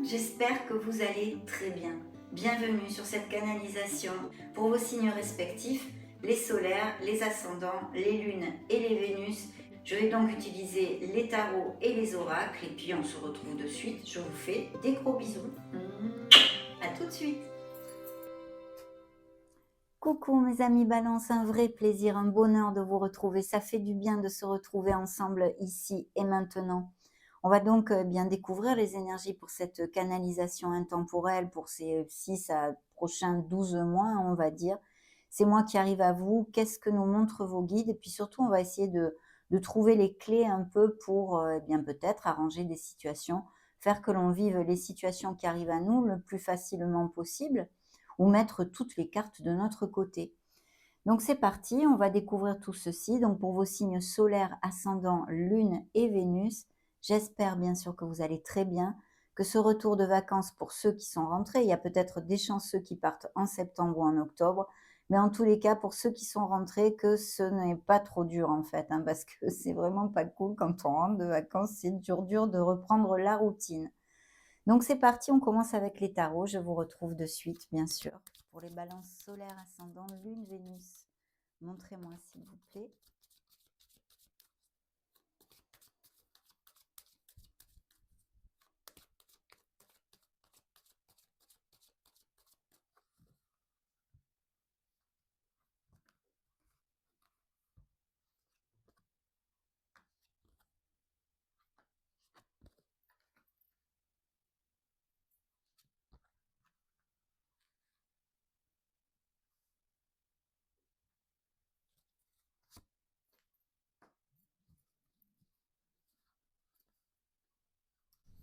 j'espère que vous allez très bien. Bienvenue sur cette canalisation pour vos signes respectifs, les solaires, les ascendants, les lunes et les Vénus. Je vais donc utiliser les tarots et les oracles et puis on se retrouve de suite. Je vous fais des gros bisous. À tout de suite. Coucou mes amis Balance, un vrai plaisir, un bonheur de vous retrouver. Ça fait du bien de se retrouver ensemble ici et maintenant. On va donc bien découvrir les énergies pour cette canalisation intemporelle pour ces 6 à prochains 12 mois, on va dire. C'est moi qui arrive à vous. Qu'est-ce que nous montrent vos guides? Et puis surtout, on va essayer de trouver les clés un peu pour bien peut-être arranger des situations, faire que l'on vive les situations qui arrivent à nous le plus facilement possible ou mettre toutes les cartes de notre côté. Donc c'est parti, on va découvrir tout ceci. Donc pour vos signes solaires, ascendant, lune et Vénus, j'espère bien sûr que vous allez très bien, que ce retour de vacances pour ceux qui sont rentrés, il y a peut-être des chanceux qui partent en septembre ou en octobre, mais en tous les cas, pour ceux qui sont rentrés, que ce n'est pas trop dur en fait, parce que c'est vraiment pas cool quand on rentre de vacances, c'est dur de reprendre la routine. Donc c'est parti, on commence avec les tarots. Je vous retrouve de suite, bien sûr. Pour les balances solaires, ascendant, lune, Vénus. Montrez-moi s'il vous plaît.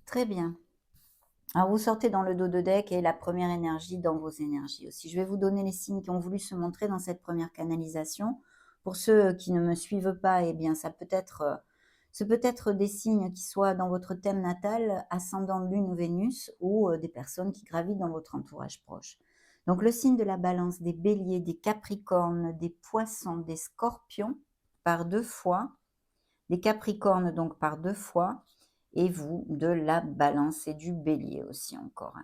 Très bien. Alors vous sortez dans le dos de deck et la première énergie dans vos énergies aussi. Je vais vous donner les signes qui ont voulu se montrer dans cette première canalisation. Pour ceux qui ne me suivent pas, eh bien ça peut être, ce peut être des signes qui soient dans votre thème natal, ascendant lune ou Vénus, ou des personnes qui gravitent dans votre entourage proche. Donc le signe de la balance, des béliers, des capricornes, des poissons, des scorpions, par 2 fois, des capricornes donc par 2 fois, et vous de la balance et du bélier aussi encore.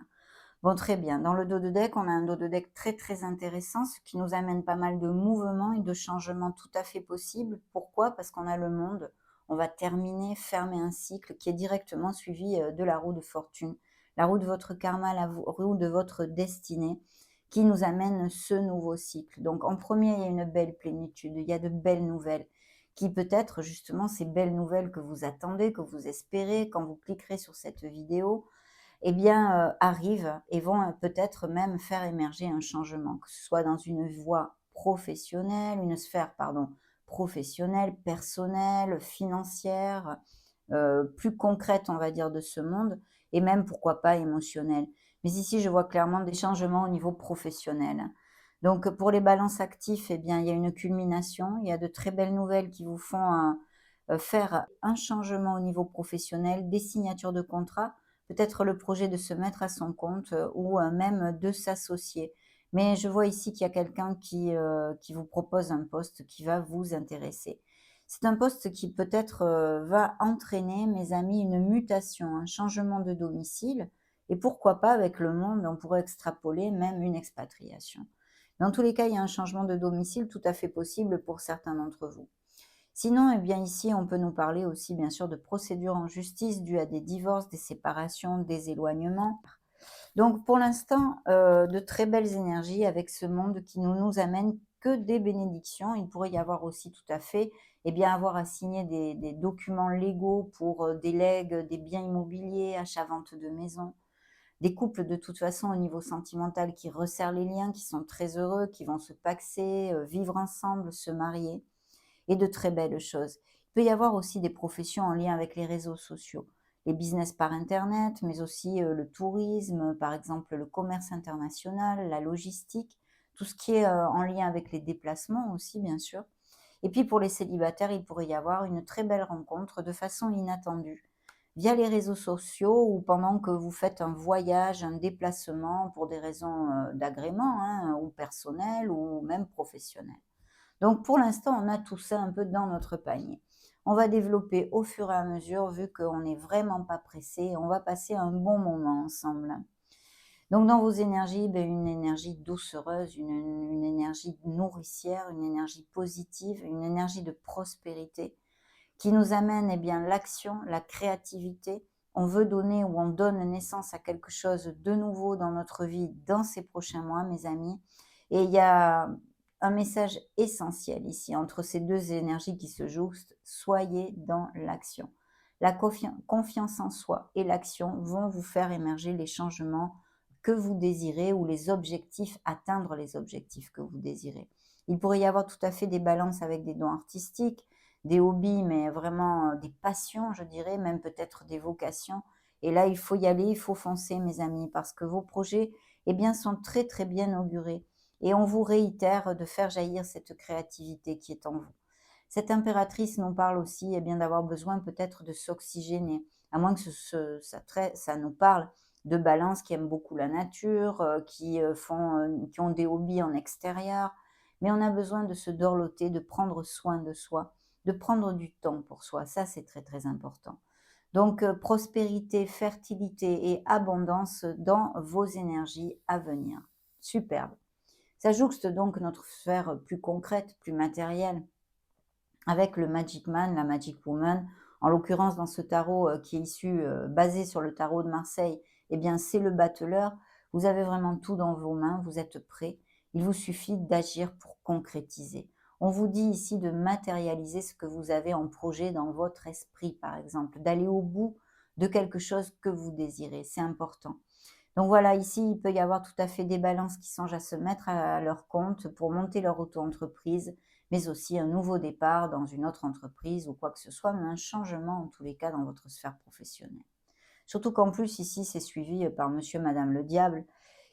Bon, très bien. Dans le dos de deck, on a un dos de deck très très intéressant, ce qui nous amène pas mal de mouvements et de changements tout à fait possibles. Pourquoi? Parce qu'on a le monde. On va terminer, fermer un cycle qui est directement suivi de la roue de fortune, la roue de votre karma, la roue de votre destinée, qui nous amène ce nouveau cycle. Donc en premier, il y a une belle plénitude, il y a de belles nouvelles, qui peut-être justement ces belles nouvelles que vous attendez, que vous espérez quand vous cliquerez sur cette vidéo, eh bien, arrivent et vont peut-être même faire émerger un changement, que ce soit dans une voie professionnelle, une sphère, pardon, professionnelle, personnelle, financière, plus concrète, on va dire, de ce monde, et même, pourquoi pas, émotionnelle. Mais ici, je vois clairement des changements au niveau professionnel. Donc, pour les balances actifs, eh bien, il y a une culmination, il y a de très belles nouvelles qui vous font faire un changement au niveau professionnel, des signatures de contrats, peut-être le projet de se mettre à son compte ou même de s'associer. Mais je vois ici qu'il y a quelqu'un qui vous propose un poste qui va vous intéresser. C'est un poste qui peut-être va entraîner, mes amis, une mutation, un changement de domicile. Et pourquoi pas, avec le monde, on pourrait extrapoler même une expatriation. Dans tous les cas, il y a un changement de domicile tout à fait possible pour certains d'entre vous. Sinon, eh bien ici, on peut nous parler aussi bien sûr de procédures en justice dues à des divorces, des séparations, des éloignements. Donc pour l'instant, de très belles énergies avec ce monde qui ne nous amène que des bénédictions. Il pourrait y avoir aussi tout à fait, eh bien avoir à signer des documents légaux pour des legs, des biens immobiliers, achat-vente de maisons. Des couples de toute façon au niveau sentimental qui resserrent les liens, qui sont très heureux, qui vont se paxer, vivre ensemble, se marier, et de très belles choses. Il peut y avoir aussi des professions en lien avec les réseaux sociaux, les business par internet, mais aussi le tourisme, par exemple le commerce international, la logistique, tout ce qui est en lien avec les déplacements aussi, bien sûr. Et puis pour les célibataires, il pourrait y avoir une très belle rencontre de façon inattendue, via les réseaux sociaux ou pendant que vous faites un voyage, un déplacement pour des raisons d'agrément, ou personnelles ou même professionnelles. Donc pour l'instant, on a tout ça un peu dans notre panier. On va développer au fur et à mesure, vu qu'on n'est vraiment pas pressé. On va passer un bon moment ensemble. Donc dans vos énergies, ben, une énergie doucereuse, une énergie nourricière, une énergie positive, une énergie de prospérité qui nous amène eh bien l'action, la créativité. On veut donner ou on donne naissance à quelque chose de nouveau dans notre vie dans ces prochains mois, mes amis. Et il y a un message essentiel ici entre ces deux énergies qui se jouxtent. Soyez dans l'action. La confiance en soi et l'action vont vous faire émerger les changements que vous désirez ou les objectifs, atteindre les objectifs que vous désirez. Il pourrait y avoir tout à fait des balances avec des dons artistiques, des hobbies, mais vraiment des passions, je dirais, même peut-être des vocations. Et là, il faut y aller, il faut foncer, mes amis, parce que vos projets, eh bien, sont très, très bien augurés. Et on vous réitère de faire jaillir cette créativité qui est en vous. Cette impératrice nous parle aussi eh bien, d'avoir besoin peut-être de s'oxygéner, à moins que ça nous parle de balance qui aiment beaucoup la nature, qui ont des hobbies en extérieur. Mais on a besoin de se dorloter, de prendre soin de soi, de prendre du temps pour soi. Ça, c'est très, très important. Donc, prospérité, fertilité et abondance dans vos énergies à venir. Superbe. Ça jouxte donc notre sphère plus concrète, plus matérielle, avec le Magic Man, la Magic Woman. En l'occurrence, dans ce tarot qui est issu, basé sur le tarot de Marseille, eh bien, c'est le battleur. Vous avez vraiment tout dans vos mains, vous êtes prêts. Il vous suffit d'agir pour concrétiser. On vous dit ici de matérialiser ce que vous avez en projet dans votre esprit, par exemple, d'aller au bout de quelque chose que vous désirez. C'est important. Donc voilà, ici, il peut y avoir tout à fait des balances qui songent à se mettre à leur compte pour monter leur auto-entreprise, mais aussi un nouveau départ dans une autre entreprise ou quoi que ce soit, mais un changement en tous les cas dans votre sphère professionnelle. Surtout qu'en plus, ici, c'est suivi par monsieur, madame le diable,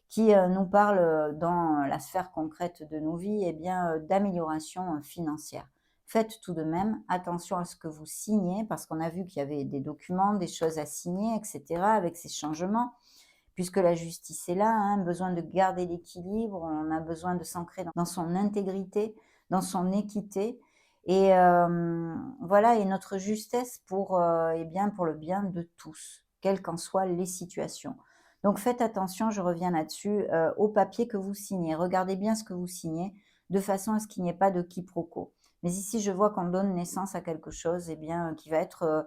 qui nous parle dans la sphère concrète de nos vies, eh bien, d'amélioration financière. Faites tout de même attention à ce que vous signez, parce qu'on a vu qu'il y avait des documents, des choses à signer, etc., avec ces changements puisque la justice est là, hein, besoin de garder l'équilibre, on a besoin de s'ancrer dans son intégrité, dans son équité, et voilà, et notre justesse pour, eh bien, pour le bien de tous, quelles qu'en soient les situations. Donc faites attention, je reviens là-dessus, au papier que vous signez. Regardez bien ce que vous signez, de façon à ce qu'il n'y ait pas de quiproquo. Mais ici, je vois qu'on donne naissance à quelque chose, eh bien, qui va être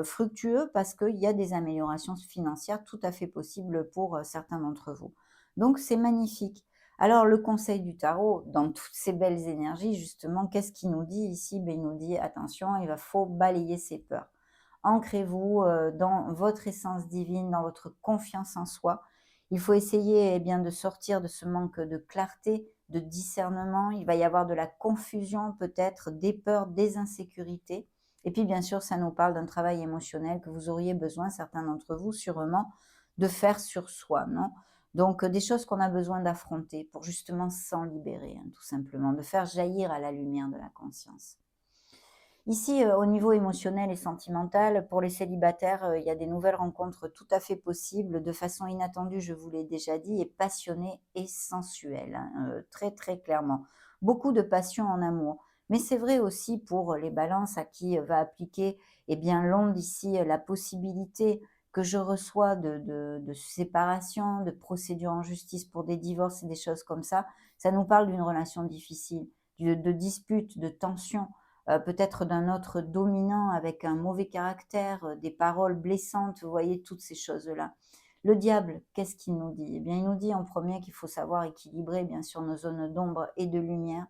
fructueux parce qu'il y a des améliorations financières tout à fait possibles pour certains d'entre vous. Donc c'est magnifique. Alors le conseil du tarot, dans toutes ces belles énergies, justement, qu'est-ce qu'il nous dit ici? Ben, il nous dit attention, faut balayer ses peurs. Ancrez-vous dans votre essence divine, dans votre confiance en soi. Il faut essayer eh bien, de sortir de ce manque de clarté, de discernement. Il va y avoir de la confusion peut-être, des peurs, des insécurités. Et puis, bien sûr, ça nous parle d'un travail émotionnel que vous auriez besoin, certains d'entre vous, sûrement, de faire sur soi, non? Donc, des choses qu'on a besoin d'affronter pour justement s'en libérer, hein, tout simplement, de faire jaillir à la lumière de la conscience. Ici, au niveau émotionnel et sentimental, pour les célibataires, il y a des nouvelles rencontres tout à fait possibles, de façon inattendue, je vous l'ai déjà dit, et passionnée et sensuelle, hein, très, très clairement. Beaucoup de passion en amour. Mais c'est vrai aussi pour les balances à qui va appliquer, eh bien, l'onde ici, la possibilité que je reçois de séparation, de procédures en justice pour des divorces et des choses comme ça. Ça nous parle d'une relation difficile, de disputes, de tensions, peut-être d'un autre dominant avec un mauvais caractère, des paroles blessantes, vous voyez, toutes ces choses-là. Le diable, qu'est-ce qu'il nous dit? Eh bien, il nous dit en premier qu'il faut savoir équilibrer, bien sûr, nos zones d'ombre et de lumière.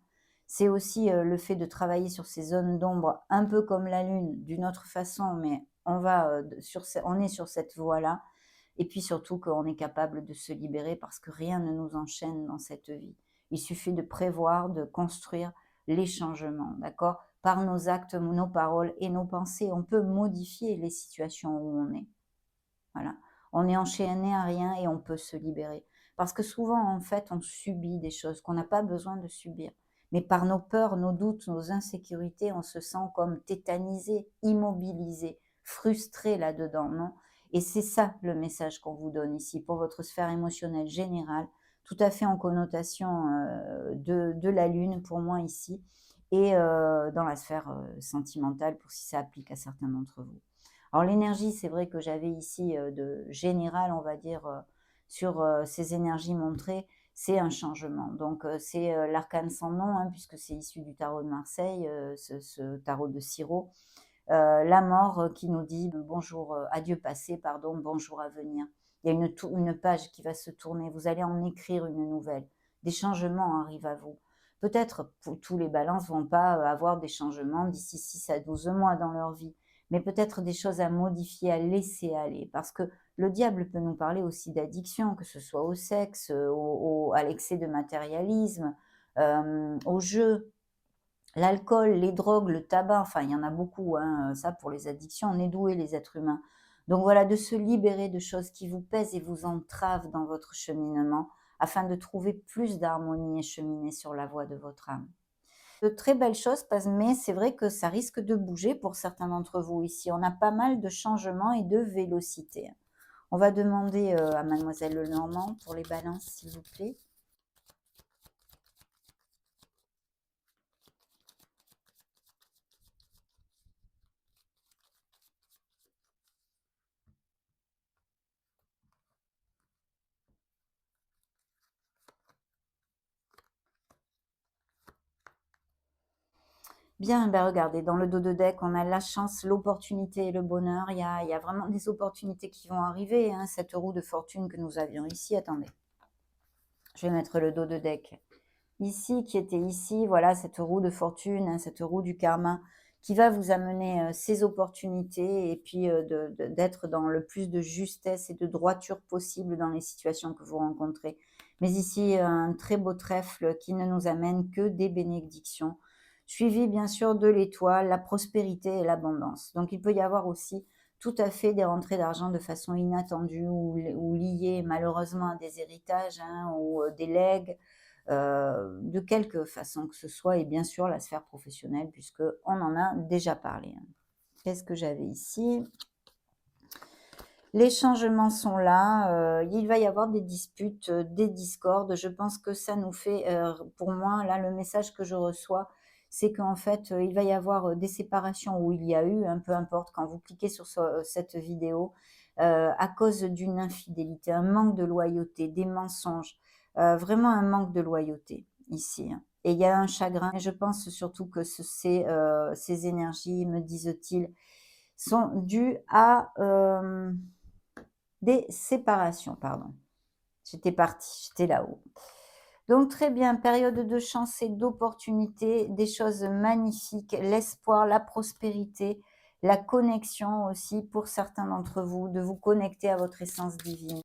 C'est aussi le fait de travailler sur ces zones d'ombre, un peu comme la lune, d'une autre façon, mais on est sur cette voie-là. Et puis surtout qu'on est capable de se libérer parce que rien ne nous enchaîne dans cette vie. Il suffit de prévoir, de construire les changements, d'accord? Par nos actes, nos paroles et nos pensées, on peut modifier les situations où on est. Voilà. On est enchaîné à rien et on peut se libérer. Parce que souvent, en fait, on subit des choses qu'on n'a pas besoin de subir. Mais par nos peurs, nos doutes, nos insécurités, on se sent comme tétanisé, immobilisé, frustré là-dedans, non? Et c'est ça le message qu'on vous donne ici pour votre sphère émotionnelle générale, tout à fait en connotation de la Lune pour moi ici. et dans la sphère sentimentale, pour si ça applique à certains d'entre vous. Alors l'énergie, c'est vrai que j'avais ici de général, on va dire, sur ces énergies montrées, c'est un changement. Donc c'est l'arcane sans nom, hein, puisque c'est issu du tarot de Marseille, ce tarot de Siro. La mort qui nous dit bonjour, adieu passé, pardon, bonjour à venir. Il y a une page qui va se tourner, vous allez en écrire une nouvelle. Des changements arrivent à vous. Peut-être tous les balances ne vont pas avoir des changements d'ici 6 à 12 mois dans leur vie, mais peut-être des choses à modifier, à laisser aller. Parce que le diable peut nous parler aussi d'addiction, que ce soit au sexe, à l'excès de matérialisme, au jeu, l'alcool, les drogues, le tabac, enfin il y en a beaucoup, hein, ça pour les addictions, on est doués les êtres humains. Donc voilà, de se libérer de choses qui vous pèsent et vous entravent dans votre cheminement, afin de trouver plus d'harmonie et cheminer sur la voie de votre âme. De très belles choses passent, mais c'est vrai que ça risque de bouger pour certains d'entre vous ici. On a pas mal de changements et de vélocité. On va demander à Mademoiselle Lenormand pour les balances, s'il vous plaît. Bien, ben regardez, dans le dos de deck, on a la chance, l'opportunité et le bonheur. Il y a vraiment des opportunités qui vont arriver, hein. Cette roue de fortune que nous avions ici, attendez, je vais mettre le dos de deck ici, qui était ici, voilà, cette roue de fortune, hein, cette roue du karma, qui va vous amener ces opportunités et puis d'être dans le plus de justesse et de droiture possible dans les situations que vous rencontrez. Mais ici, un très beau trèfle qui ne nous amène que des bénédictions, suivi bien sûr de l'étoile, la prospérité et l'abondance. Donc il peut y avoir aussi tout à fait des rentrées d'argent de façon inattendue ou liées malheureusement à des héritages, hein, ou des legs, de quelque façon que ce soit, et bien sûr la sphère professionnelle puisqu'on en a déjà parlé. Qu'est-ce que j'avais ici? Les changements sont là, il va y avoir des disputes, des discordes. Je pense que ça nous fait, pour moi, là, le message que je reçois, c'est qu'en fait, il va y avoir des séparations où il y a eu, hein, peu importe, quand vous cliquez sur cette vidéo, à cause d'une infidélité, un manque de loyauté, des mensonges, vraiment un manque de loyauté ici, hein. Et il y a un chagrin. Et je pense surtout que ces énergies, me disent-ils, sont dues à des séparations, pardon. J'étais partie, j'étais là-haut. Donc très bien, période de chance et d'opportunité, des choses magnifiques, l'espoir, la prospérité, la connexion aussi pour certains d'entre vous, de vous connecter à votre essence divine.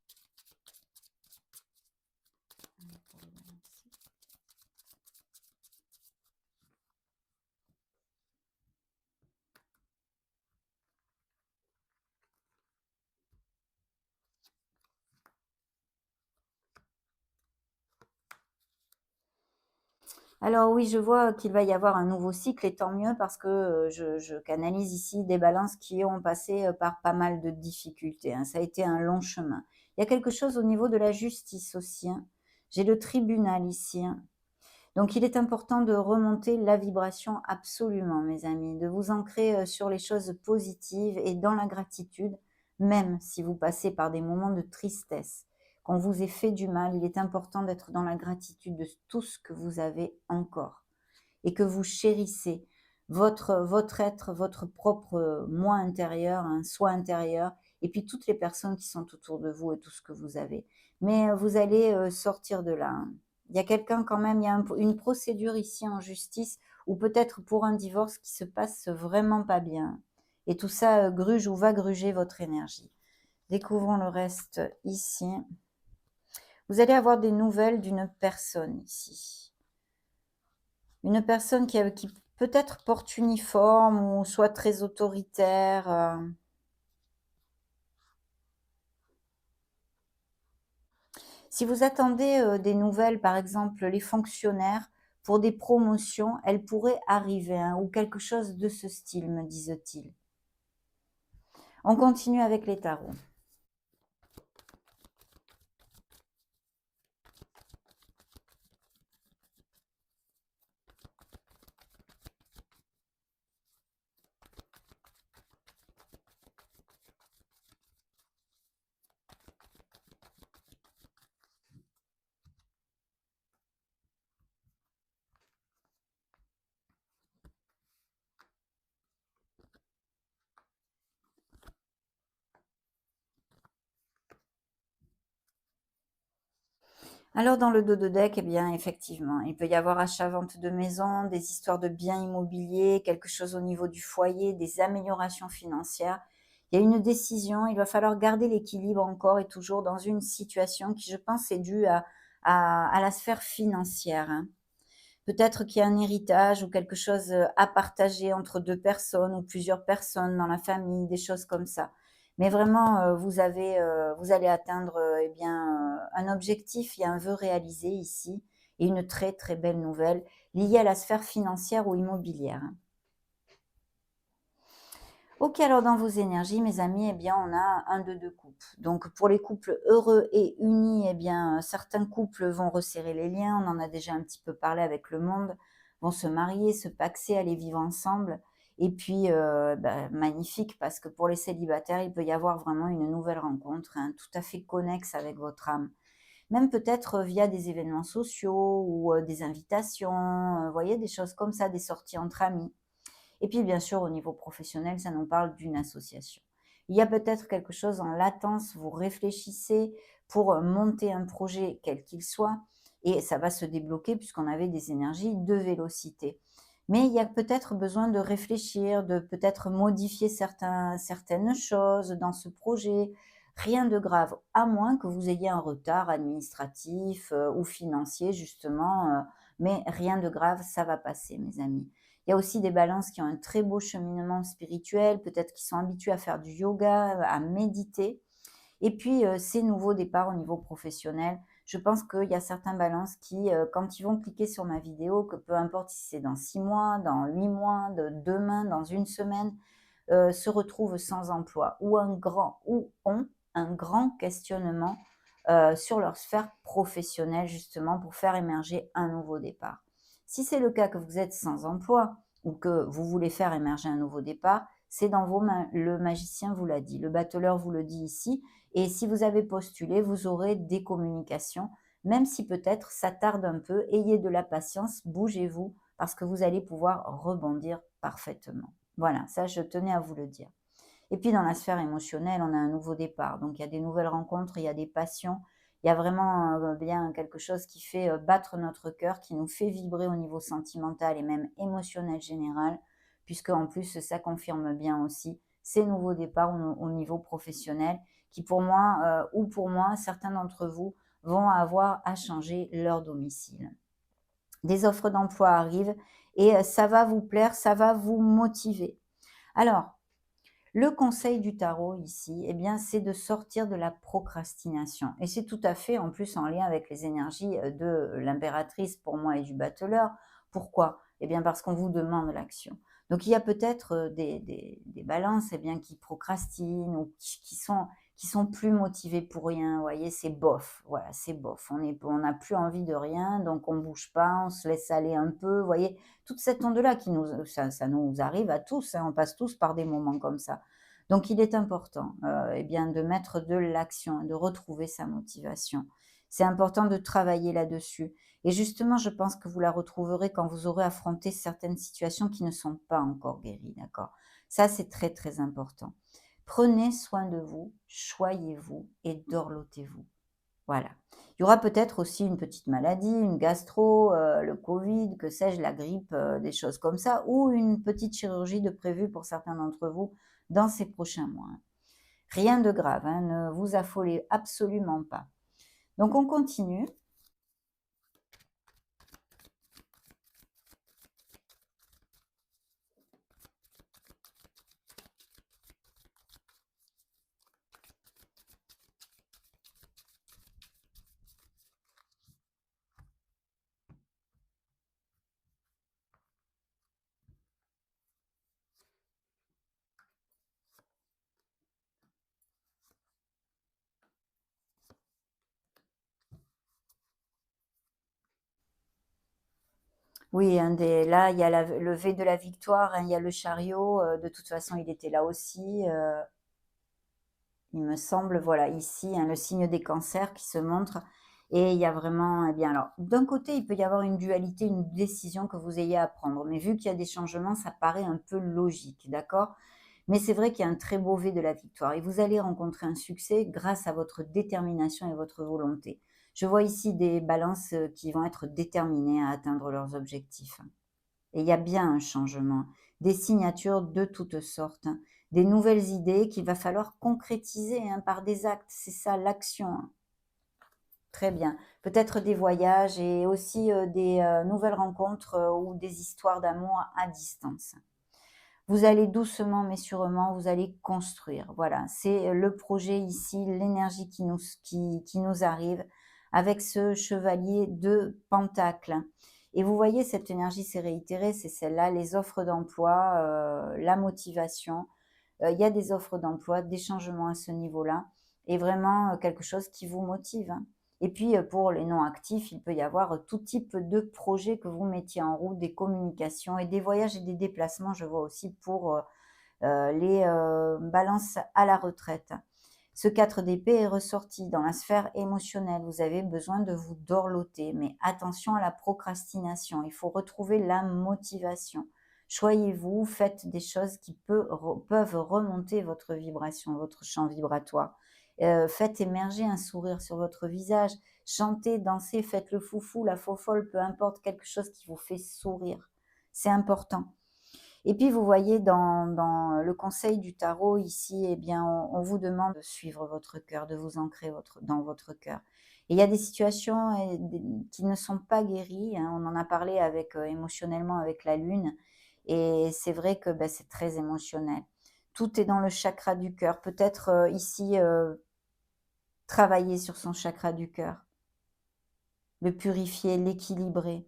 Alors oui, je vois qu'il va y avoir un nouveau cycle et tant mieux parce que je canalise ici des balances qui ont passé par pas mal de difficultés, hein. Ça a été un long chemin. Il y a quelque chose au niveau de la justice aussi, hein. J'ai le tribunal ici, hein. Donc il est important de remonter la vibration absolument, mes amis, de vous ancrer sur les choses positives et dans la gratitude, même si vous passez par des moments de tristesse, qu'on vous ait fait du mal, il est important d'être dans la gratitude de tout ce que vous avez encore et que vous chérissez votre être, votre propre moi intérieur, un soi intérieur, et puis toutes les personnes qui sont autour de vous et tout ce que vous avez. Mais vous allez sortir de là, hein. Il y a quelqu'un quand même, il y a une procédure ici en justice, ou peut-être pour un divorce qui se passe vraiment pas bien. Et tout ça gruge ou va gruger votre énergie. Découvrons le reste ici. Vous allez avoir des nouvelles d'une personne ici. Une personne qui peut-être porte uniforme ou soit très autoritaire. Si vous attendez des nouvelles, par exemple les fonctionnaires, pour des promotions, elles pourraient arriver, hein, ou quelque chose de ce style, me disent-ils. On continue avec les tarots. Alors dans le dos de deck, eh bien effectivement, il peut y avoir achat-vente de maison, des histoires de biens immobiliers, quelque chose au niveau du foyer, des améliorations financières. Il y a une décision, il va falloir garder l'équilibre encore et toujours dans une situation qui, je pense, est due à la sphère financière, hein. Peut-être qu'il y a un héritage ou quelque chose, à partager entre 2 personnes ou plusieurs personnes dans la famille, des choses comme ça. Mais vraiment, vous allez atteindre, eh bien, un objectif, il y a un vœu réalisé ici et une très, très belle nouvelle liée à la sphère financière ou immobilière, hein. OK, alors dans vos énergies, mes amis, eh bien, on a un 2 de coupe. Donc pour les couples heureux et unis, eh bien, certains couples vont resserrer les liens, on en a déjà un petit peu parlé avec le monde, vont se marier, se paxer, aller vivre ensemble. Et puis, magnifique parce que pour les célibataires, il peut y avoir vraiment une nouvelle rencontre, hein, tout à fait connexe avec votre âme. Même peut-être, via des événements sociaux ou, des invitations, vous voyez, des choses comme ça, des sorties entre amis. Et puis, bien sûr, au niveau professionnel, ça nous parle d'une association. Il y a peut-être quelque chose en latence, vous réfléchissez pour monter un projet, quel qu'il soit, et ça va se débloquer puisqu'on avait des énergies de vélocité. Mais il y a peut-être besoin de réfléchir, de peut-être modifier certaines choses dans ce projet. Rien de grave, à moins que vous ayez un retard administratif ou financier, justement, mais rien de grave, ça va passer, mes amis. Il y a aussi des balances qui ont un très beau cheminement spirituel, peut-être qui sont habitués à faire du yoga, à méditer. Et puis, ces nouveaux départs au niveau professionnel, je pense qu'il y a certains balances qui, quand ils vont cliquer sur ma vidéo, que peu importe si c'est dans 6 mois, dans 8 mois, demain, dans une semaine, se retrouvent sans emploi ou ont un grand questionnement, sur leur sphère professionnelle justement pour faire émerger un nouveau départ. Si c'est le cas que vous êtes sans emploi ou que vous voulez faire émerger un nouveau départ, c'est dans vos mains. Le magicien vous l'a dit, le battleur vous le dit ici. Et si vous avez postulé, vous aurez des communications, même si peut-être ça tarde un peu. Ayez de la patience, bougez-vous, parce que vous allez pouvoir rebondir parfaitement. Voilà, ça je tenais à vous le dire. Et puis dans la sphère émotionnelle, on a un nouveau départ. Donc il y a des nouvelles rencontres, il y a des passions, il y a vraiment bien quelque chose qui fait battre notre cœur, qui nous fait vibrer au niveau sentimental et même émotionnel général, puisque en plus ça confirme bien aussi ces nouveaux départs au niveau professionnel, qui pour moi, ou pour moi, certains d'entre vous vont avoir à changer leur domicile. Des offres d'emploi arrivent et ça va vous plaire, ça va vous motiver. Alors, le conseil du tarot ici, eh bien, c'est de sortir de la procrastination. Et c'est tout à fait en plus en lien avec les énergies de l'impératrice pour moi et du battleur. Pourquoi? Eh bien, parce qu'on vous demande l'action. Donc, il y a peut-être des balances eh bien, qui procrastinent ou qui sont plus motivées pour rien. Vous voyez, c'est bof. Voilà, c'est bof. On n'a plus envie de rien, donc on ne bouge pas, on se laisse aller un peu. Vous voyez, toute cette onde-là ça nous arrive à tous, hein, on passe tous par des moments comme ça. Donc il est important, eh bien de mettre de l'action, de retrouver sa motivation. C'est important de travailler là-dessus et justement, je pense que vous la retrouverez quand vous aurez affronté certaines situations qui ne sont pas encore guéries, d'accord? Ça, c'est très, très important. Prenez soin de vous, choyez-vous et dorlotez-vous. Voilà. Il y aura peut-être aussi une petite maladie, une gastro, le covid, que sais-je, la grippe, des choses comme ça ou une petite chirurgie de prévue pour certains d'entre vous dans ces prochains mois, hein. Rien de grave, hein, ne vous affolez absolument pas. Donc on continue. Oui, là, il y a le V de la victoire, hein, il y a le chariot, de toute façon, il était là aussi, il me semble, voilà, ici, hein, le signe des cancers qui se montre et il y a vraiment, eh bien, alors, d'un côté, il peut y avoir une dualité, une décision que vous ayez à prendre, mais vu qu'il y a des changements, ça paraît un peu logique, d'accord? Mais c'est vrai qu'il y a un très beau V de la victoire et vous allez rencontrer un succès grâce à votre détermination et votre volonté. Je vois ici des balances qui vont être déterminées à atteindre leurs objectifs. Et il y a bien un changement, des signatures de toutes sortes, hein, des nouvelles idées qu'il va falloir concrétiser, hein, par des actes. C'est ça l'action, hein. Très bien. Peut-être des voyages et aussi des nouvelles rencontres ou des histoires d'amour à distance. Vous allez doucement mais sûrement, vous allez construire. Voilà, c'est le projet ici, l'énergie qui nous arrive avec ce chevalier de Pentacles. Et vous voyez, cette énergie s'est réitérée, c'est celle-là, les offres d'emploi, la motivation. Il y a des offres d'emploi, des changements à ce niveau-là et vraiment quelque chose qui vous motive, hein. Et puis pour les non-actifs, il peut y avoir tout type de projet que vous mettiez en route, des communications et des voyages et des déplacements, je vois aussi pour les balances à la retraite. Ce 4 d'épée est ressorti dans la sphère émotionnelle. Vous avez besoin de vous dorloter, mais attention à la procrastination. Il faut retrouver la motivation. Choyez-vous, faites des choses qui peuvent remonter votre vibration, votre champ vibratoire. Faites émerger un sourire sur votre visage. Chantez, dansez, faites le foufou, la faux folle, peu importe, quelque chose qui vous fait sourire. C'est important. Et puis vous voyez dans le conseil du tarot ici, eh bien, on vous demande de suivre votre cœur, de vous ancrer dans votre cœur. Et il y a des situations qui ne sont pas guéries, hein, on en a parlé avec, émotionnellement avec la lune et c'est vrai que, bah, c'est très émotionnel. Tout est dans le chakra du cœur. Peut-être, ici, travailler sur son chakra du cœur, le purifier, l'équilibrer.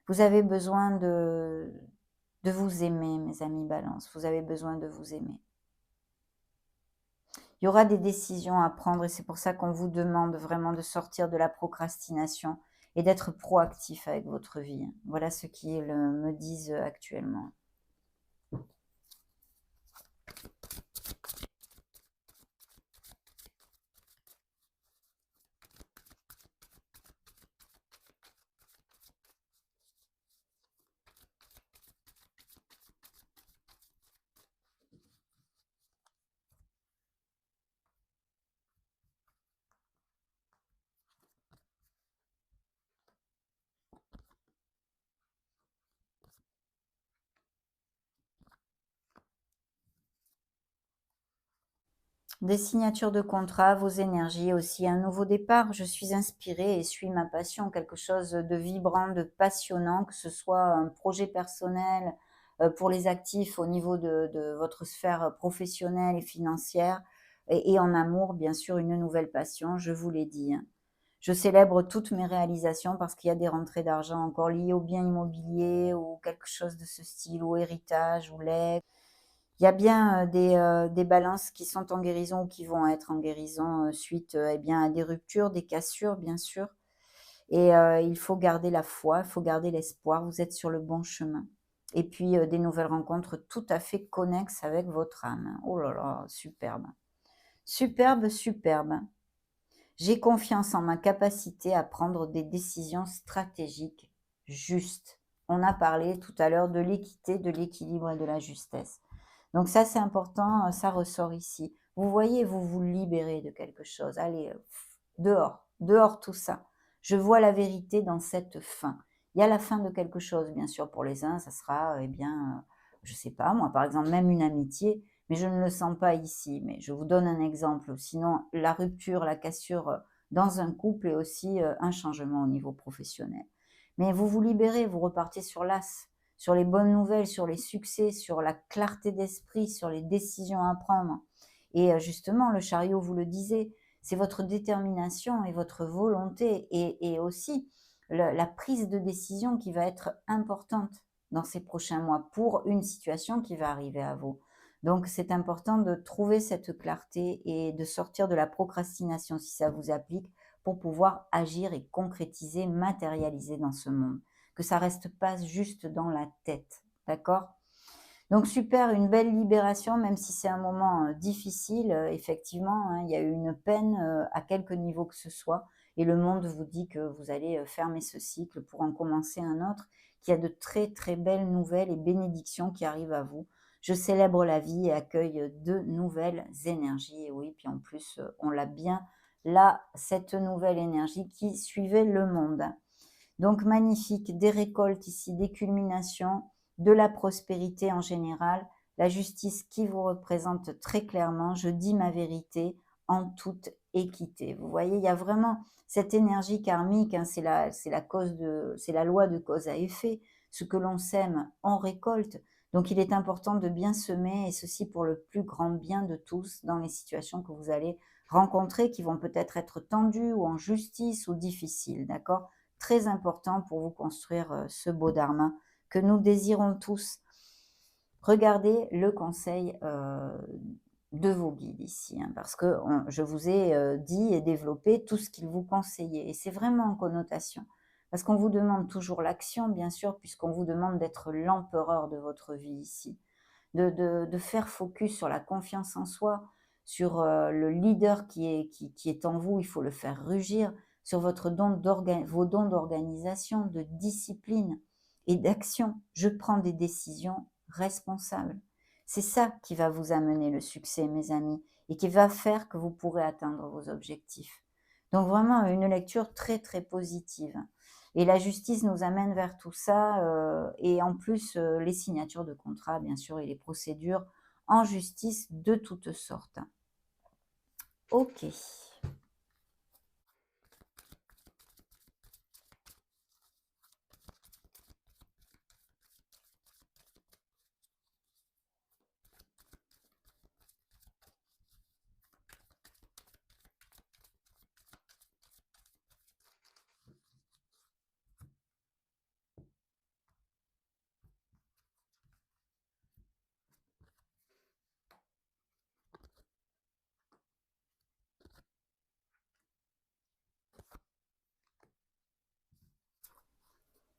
Vous avez besoin de vous aimer, mes amis Balance. Vous avez besoin de vous aimer. Il y aura des décisions à prendre et c'est pour ça qu'on vous demande vraiment de sortir de la procrastination et d'être proactif avec votre vie. Voilà ce qu'ils me disent actuellement. Des signatures de contrat, vos énergies aussi, un nouveau départ. Je suis inspirée et suis ma passion, quelque chose de vibrant, de passionnant, que ce soit un projet personnel pour les actifs au niveau de votre sphère professionnelle et financière, et en amour, bien sûr, une nouvelle passion, je vous l'ai dit, hein. Je célèbre toutes mes réalisations parce qu'il y a des rentrées d'argent encore liées au bien immobilier ou quelque chose de ce style, ou héritage, ou legs. Il y a bien, des balances qui sont en guérison ou qui vont être en guérison, suite, eh bien, à des ruptures, des cassures, bien sûr et il faut garder la foi, il faut garder l'espoir, vous êtes sur le bon chemin et puis, des nouvelles rencontres tout à fait connexes avec votre âme. Oh là là, superbe. Superbe, superbe. J'ai confiance en ma capacité à prendre des décisions stratégiques justes. On a parlé tout à l'heure de l'équité, de l'équilibre et de la justesse. Donc ça, c'est important, ça ressort ici. Vous voyez, vous vous libérez de quelque chose. Allez, dehors, dehors tout ça. Je vois la vérité dans cette fin. Il y a la fin de quelque chose, bien sûr, pour les uns, ça sera, eh bien, je sais pas, moi, par exemple, même une amitié, mais je ne le sens pas ici. Mais je vous donne un exemple. Sinon, la rupture, la cassure dans un couple est aussi un changement au niveau professionnel. Mais vous vous libérez, vous repartez sur l'as, sur les bonnes nouvelles, sur les succès, sur la clarté d'esprit, sur les décisions à prendre. Et justement, le chariot, vous le disiez, c'est votre détermination et votre volonté et aussi la prise de décision qui va être importante dans ces prochains mois pour une situation qui va arriver à vous. Donc, c'est important de trouver cette clarté et de sortir de la procrastination si ça vous applique pour pouvoir agir et concrétiser, matérialiser dans ce monde. Que ça reste pas juste dans la tête, d'accord? Donc super, une belle libération, même si c'est un moment difficile, effectivement, hein, il y a eu une peine à quelque niveau que ce soit, et le monde vous dit que vous allez fermer ce cycle pour en commencer un autre, qu'il y a de très très belles nouvelles et bénédictions qui arrivent à vous. Je célèbre la vie et accueille de nouvelles énergies, et oui, puis en plus, on l'a bien là, cette nouvelle énergie qui suivait le monde. Donc magnifique, des récoltes ici, des culminations, de la prospérité en général, la justice qui vous représente très clairement, je dis ma vérité en toute équité. Vous voyez, il y a vraiment cette énergie karmique, hein, c'est la loi de cause à effet. Ce que l'on sème, on récolte. Donc il est important de bien semer, et ceci pour le plus grand bien de tous dans les situations que vous allez rencontrer, qui vont peut-être être tendues ou en justice ou difficiles, d'accord? Très important pour vous construire ce beau dharma que nous désirons tous. Regardez le conseil de vos guides ici, hein, parce que je vous ai dit et développé tout ce qu'ils vous conseillaient. Et c'est vraiment en connotation. Parce qu'on vous demande toujours l'action, bien sûr, puisqu'on vous demande d'être l'empereur de votre vie ici. De faire focus sur la confiance en soi, sur le leader qui est en vous, il faut le faire rugir, sur vos dons d'organisation, de discipline et d'action. Je prends des décisions responsables. C'est ça qui va vous amener le succès, mes amis, et qui va faire que vous pourrez atteindre vos objectifs. Donc vraiment une lecture très très positive. Et la justice nous amène vers tout ça, et en plus, les signatures de contrats, bien sûr, et les procédures en justice de toutes sortes. OK.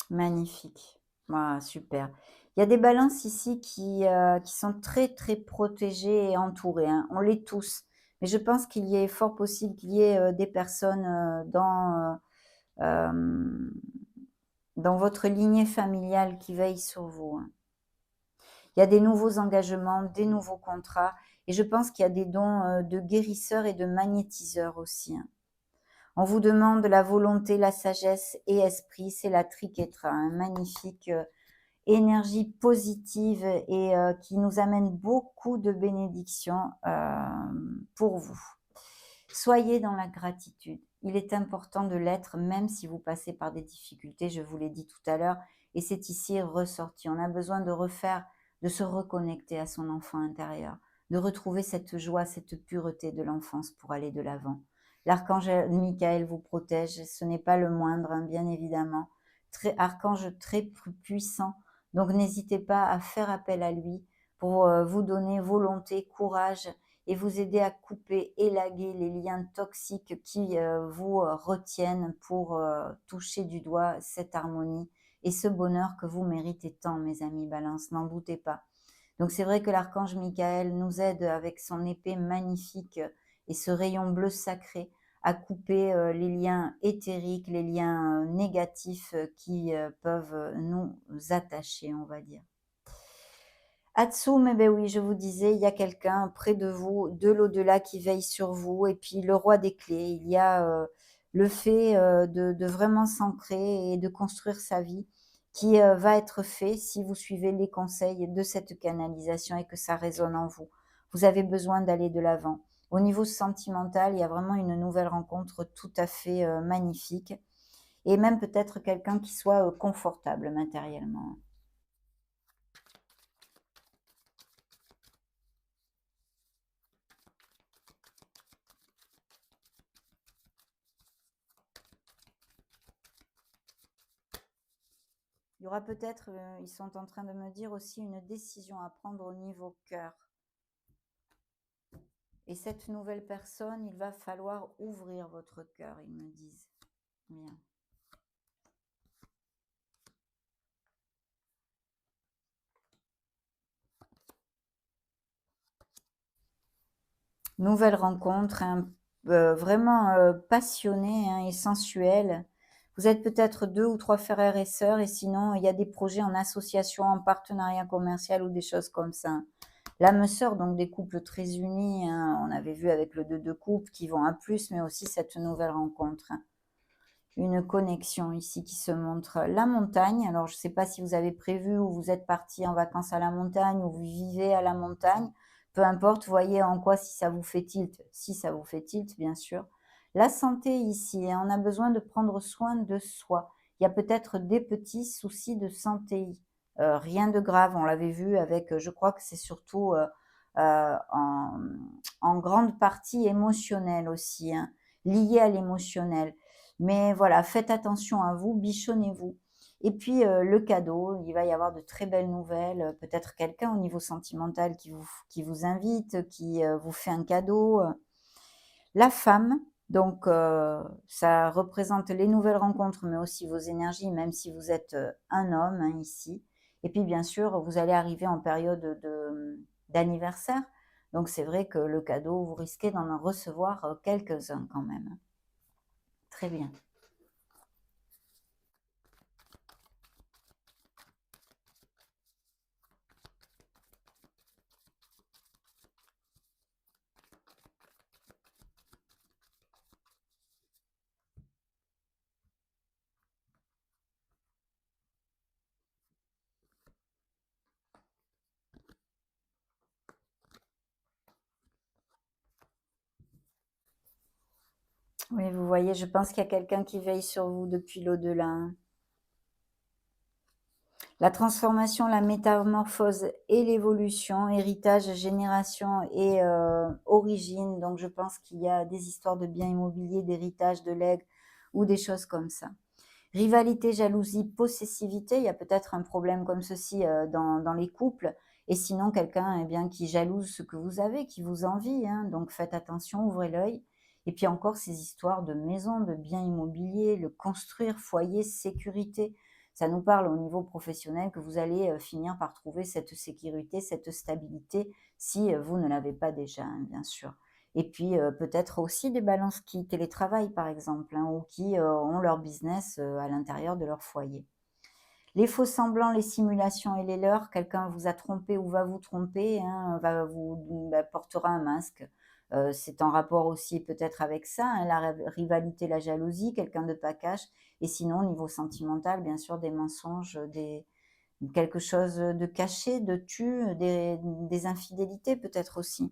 Magnifique. Ah, super. Il y a des balances ici qui sont très, très protégées et entourées, hein. On l'est tous. Mais je pense qu'il y est fort possible qu'il y ait, des personnes, hem, dans votre lignée familiale qui veillent sur vous, hein. Il y a des nouveaux engagements, des nouveaux contrats, et je pense qu'il y a des dons, de guérisseurs et de magnétiseurs aussi, hein. On vous demande la volonté, la sagesse et esprit, c'est la triquetra, hein, magnifique, énergie positive et qui nous amène beaucoup de bénédictions, pour vous. Soyez dans la gratitude. Il est important de l'être même si vous passez par des difficultés, je vous l'ai dit tout à l'heure, et c'est ici ressorti. On a besoin de se reconnecter à son enfant intérieur, de retrouver cette joie, cette pureté de l'enfance pour aller de l'avant. L'archange Michael vous protège, ce n'est pas le moindre, hein, bien évidemment. Archange très puissant, donc n'hésitez pas à faire appel à lui pour vous donner volonté, courage, et vous aider à couper, élaguer les liens toxiques qui vous retiennent pour toucher du doigt cette harmonie et ce bonheur que vous méritez tant, mes amis Balance, n'en doutez pas. Donc c'est vrai que l'archange Michael nous aide avec son épée magnifique et ce rayon bleu sacré à couper les liens éthériques, les liens négatifs qui peuvent nous attacher, on va dire. Hatsum, eh ben oui, je vous disais, il y a quelqu'un près de vous, de l'au-delà qui veille sur vous, et puis le roi des clés. Il y a le fait de vraiment s'ancrer et de construire sa vie qui va être fait si vous suivez les conseils de cette canalisation et que ça résonne en vous. Vous avez besoin d'aller de l'avant. Au niveau sentimental, il y a vraiment une nouvelle rencontre tout à fait magnifique, et même peut-être quelqu'un qui soit confortable matériellement. Il y aura peut-être, ils sont en train de me dire aussi, une décision à prendre au niveau cœur. Et cette nouvelle personne, il va falloir ouvrir votre cœur, ils me disent. Bien. Nouvelle rencontre, hein, vraiment passionnée, hein, et sensuelle. Vous êtes peut-être 2 ou 3 frères et sœurs, et sinon il y a des projets en association, en partenariat commercial ou des choses comme ça. L'âme sœur, donc des couples très unis, hein, on avait vu avec le 2 de coupe qui vont à plus, mais aussi cette nouvelle rencontre, hein. Une connexion ici qui se montre. La montagne, alors je ne sais pas si vous avez prévu ou vous êtes parti en vacances à la montagne ou vous vivez à la montagne, peu importe, voyez en quoi si ça vous fait tilt, si ça vous fait tilt bien sûr. La santé ici, hein, on a besoin de prendre soin de soi. Il y a peut-être des petits soucis de santé, rien de grave, on l'avait vu avec, je crois que c'est surtout en grande partie émotionnel aussi, hein, lié à l'émotionnel. Mais voilà, faites attention à vous, bichonnez-vous. Et puis, le cadeau, il va y avoir de très belles nouvelles, peut-être quelqu'un au niveau sentimental qui vous invite, qui, vous fait un cadeau, La femme, donc ça représente les nouvelles rencontres, mais aussi vos énergies, même si vous êtes, un homme, hein, ici. Et puis, bien sûr, vous allez arriver en période d'anniversaire, donc c'est vrai que le cadeau, vous risquez d'en recevoir, quelques-uns quand même. Très bien. Oui, vous voyez, je pense qu'il y a quelqu'un qui veille sur vous depuis l'au-delà, hein. La transformation, la métamorphose et l'évolution, héritage, génération et origine. Donc, je pense qu'il y a des histoires de biens immobiliers, d'héritage, de legs ou des choses comme ça. Rivalité, jalousie, possessivité, il y a peut-être un problème comme ceci dans les couples. Et sinon, quelqu'un bien, qui jalouse ce que vous avez, qui vous envie, hein. Donc, faites attention, ouvrez l'œil. Et puis encore ces histoires de maison, de biens immobiliers, le construire, foyer, sécurité. Ça nous parle au niveau professionnel que vous allez finir par trouver cette sécurité, cette stabilité, si vous ne l'avez pas déjà, hein, bien sûr. Et puis peut-être aussi des balances qui télétravaillent par exemple, hein, ou qui ont leur business à l'intérieur de leur foyer. Les faux semblants, les simulations et les leurres, quelqu'un vous a trompé ou va vous tromper, hein, portera un masque. C'est en rapport aussi peut-être avec ça, hein, la rivalité, la jalousie, quelqu'un de pas cash. Et sinon, au niveau sentimental, bien sûr, des mensonges, quelque chose de caché, de des infidélités peut-être aussi.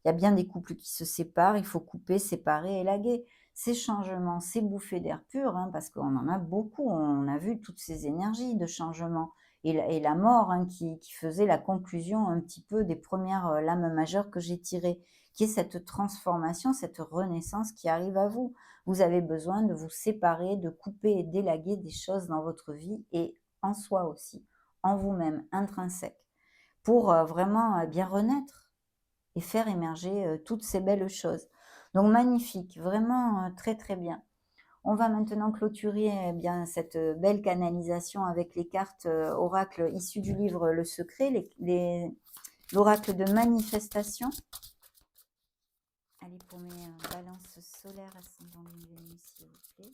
Il y a bien des couples qui se séparent, il faut couper, séparer, élaguer. Ces changements, ces bouffées d'air pur, hein, parce qu'on en a beaucoup, on a vu toutes ces énergies de changement. Et la mort, hein, qui faisait la conclusion un petit peu des premières lames majeures que j'ai tirées, qui est cette transformation, cette renaissance qui arrive à vous. Vous avez besoin de vous séparer, de couper et d'élaguer des choses dans votre vie et en soi aussi, en vous-même, intrinsèque, pour vraiment bien renaître et faire émerger toutes ces belles choses. Donc magnifique, vraiment très très bien. On va maintenant clôturer bien cette belle canalisation avec les cartes oracles issues du livre Le Secret, l'oracle de manifestation. Allez, pour mes balances solaires, ascendant Lune, Vénus, s'il vous plaît.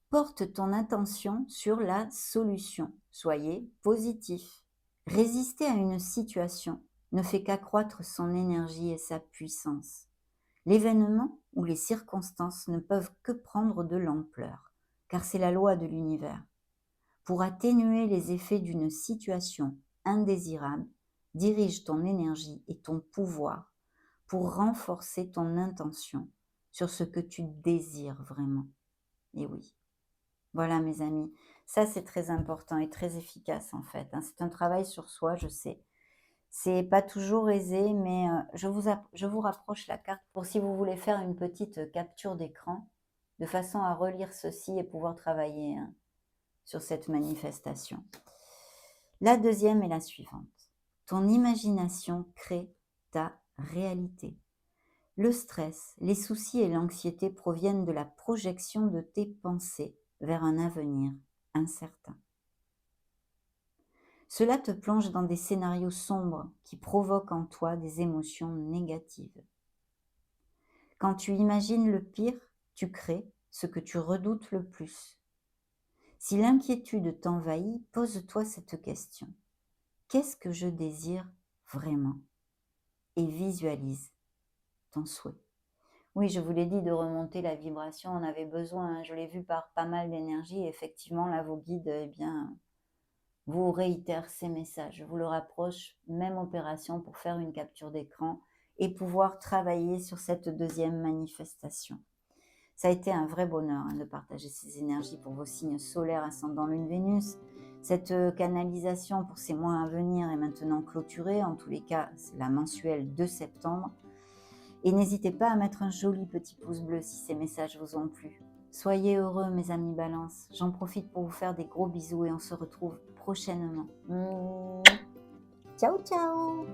Porte ton attention sur la solution. Soyez positif. Résister à une situation ne fait qu'accroître son énergie et sa puissance. L'événement ou les circonstances ne peuvent que prendre de l'ampleur, car c'est la loi de l'univers. Pour atténuer les effets d'une situation indésirable, dirige ton énergie et ton pouvoir pour renforcer ton intention sur ce que tu désires vraiment. Et oui. Voilà mes amis, ça c'est très important et très efficace en fait, hein. C'est un travail sur soi, je sais. C'est pas toujours aisé, mais je vous rapproche la carte pour si vous voulez faire une petite capture d'écran, de façon à relire ceci et pouvoir travailler, hein, sur cette manifestation. La deuxième est la suivante. Ton imagination crée ta réalité. Le stress, les soucis et l'anxiété proviennent de la projection de tes pensées vers un avenir incertain. Cela te plonge dans des scénarios sombres qui provoquent en toi des émotions négatives. Quand tu imagines le pire, tu crées ce que tu redoutes le plus. Si l'inquiétude t'envahit, pose-toi cette question. Qu'est-ce que je désire vraiment? Et visualise ton souhait. Oui, je vous l'ai dit, de remonter la vibration, on avait besoin. Je l'ai vu par pas mal d'énergie. Effectivement, là, vos guides, eh bien, vous réitèrent ces messages. Je vous le rapproche, même opération pour faire une capture d'écran et pouvoir travailler sur cette deuxième manifestation. Ça a été un vrai bonheur de partager ces énergies pour vos signes solaires, ascendant Lune, Vénus. Cette canalisation pour ces mois à venir est maintenant clôturée. En tous les cas, c'est la mensuelle de septembre. Et n'hésitez pas à mettre un joli petit pouce bleu si ces messages vous ont plu. Soyez heureux, mes amis Balance. J'en profite pour vous faire des gros bisous et on se retrouve prochainement. Ciao, ciao!